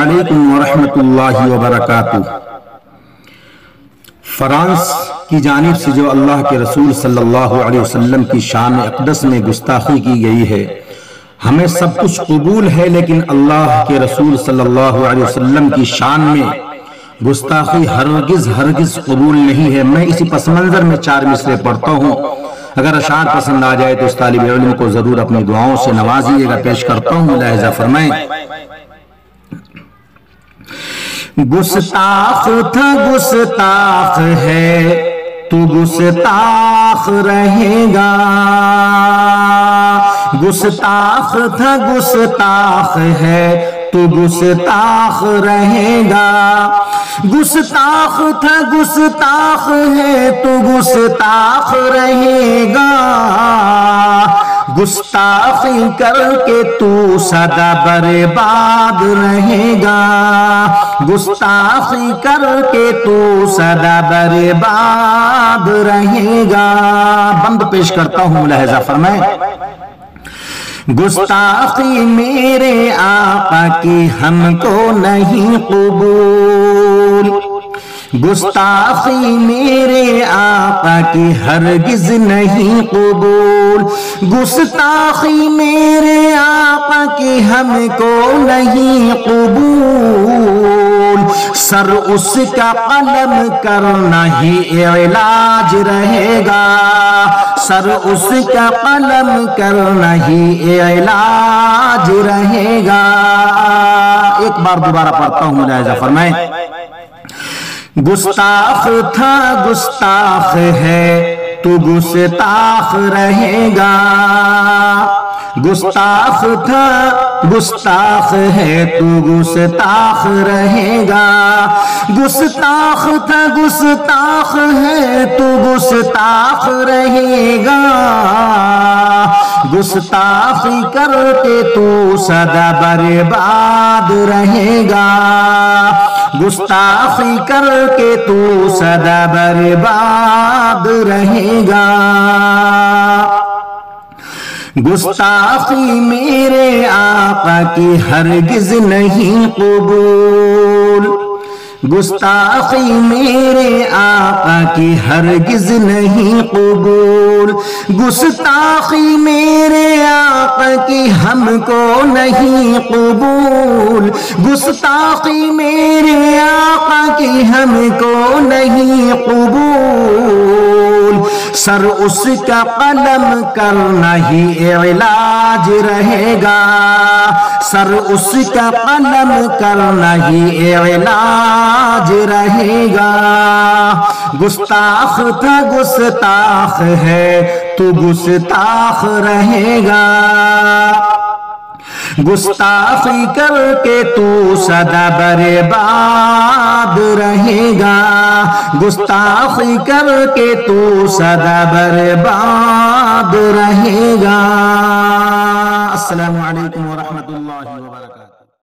علیکم ورحمۃ اللہ وبرکاتہ۔ فرانس کی جانب سے جو اللہ کے رسول صلی اللہ علیہ وسلم کی شان اقدس میں گستاخی کی گئی ہے، ہمیں سب کچھ قبول ہے، لیکن اللہ کے رسول صلی اللہ علیہ وسلم کی شان میں گستاخی ہرگز قبول نہیں ہے۔ میں اسی پس منظر میں 4 مصرے پڑھتا ہوں، اگر اشعار پسند آ جائے تو اس طالب علم کو ضرور اپنی دعاؤں سے نوازیے گا۔ پیش کرتا ہوں، ملاحظہ فرمائیں۔ گستاخ تھا گستاخ ہے تو گستاخ رہے گا، گستاخ تھا گستاخ ہے تو گستاخ رہے گا، گستاخ تھا گستاخ ہے تو گستاخ رہے گا، گستاخی کر کے تو سدا برباد رہے گا، گستاخی کر کے تو سدا برباد رہے گا۔ بند پیش کرتا ہوں، ملاحظہ فرمائیں۔ گستاخی میرے آقا کی ہم کو نہیں قبول، گستاخی میرے آقا کی ہرگز نہیں قبول، گستاخی میرے آقا کی ہم کو نہیں قبول، سر اس کا قلم کرنا ہی علاج رہے گا، سر اس کا قلم کرنا ہی علاج رہے گا۔ ایک بار دوبارہ پڑھتا ہوں، ملاحظہ فرمائیں۔ گستاخ تھا گستاخ ہے تو گستاخ رہے گا، گستاخ تھا گستاخ ہے تو گستاخ رہے گا، گستاخ تھا گستاخ ہے تو گستاخ رہے گا، گستاخی کر کے تو سدا برباد رہے گا، گستاخی کر کے تو سدا برباد رہے گا، گستاخی میرے آقا کی ہرگز نہیں قبول، گستاخی میرے آقا کی ہرگز نہیں قبول، گستاخی میرے آقا کی ہم کو نہیں قبول، گستاخی میرے آقا کی ہم کو نہیں قبول، سر اس کا قلم کرنا ہی علاج رہے گا، سر اس کا قلم کرنا ہی علاج رہے گا، گستاخ تھا گستاخ ہے تو گستاخ رہے گا، گستاخی کر کے تو سدا برباد رہے گا، گستاخی کر کے تو سدا برباد رہے گا۔ السلام علیکم ورحمۃ اللہ وبرکاتہ۔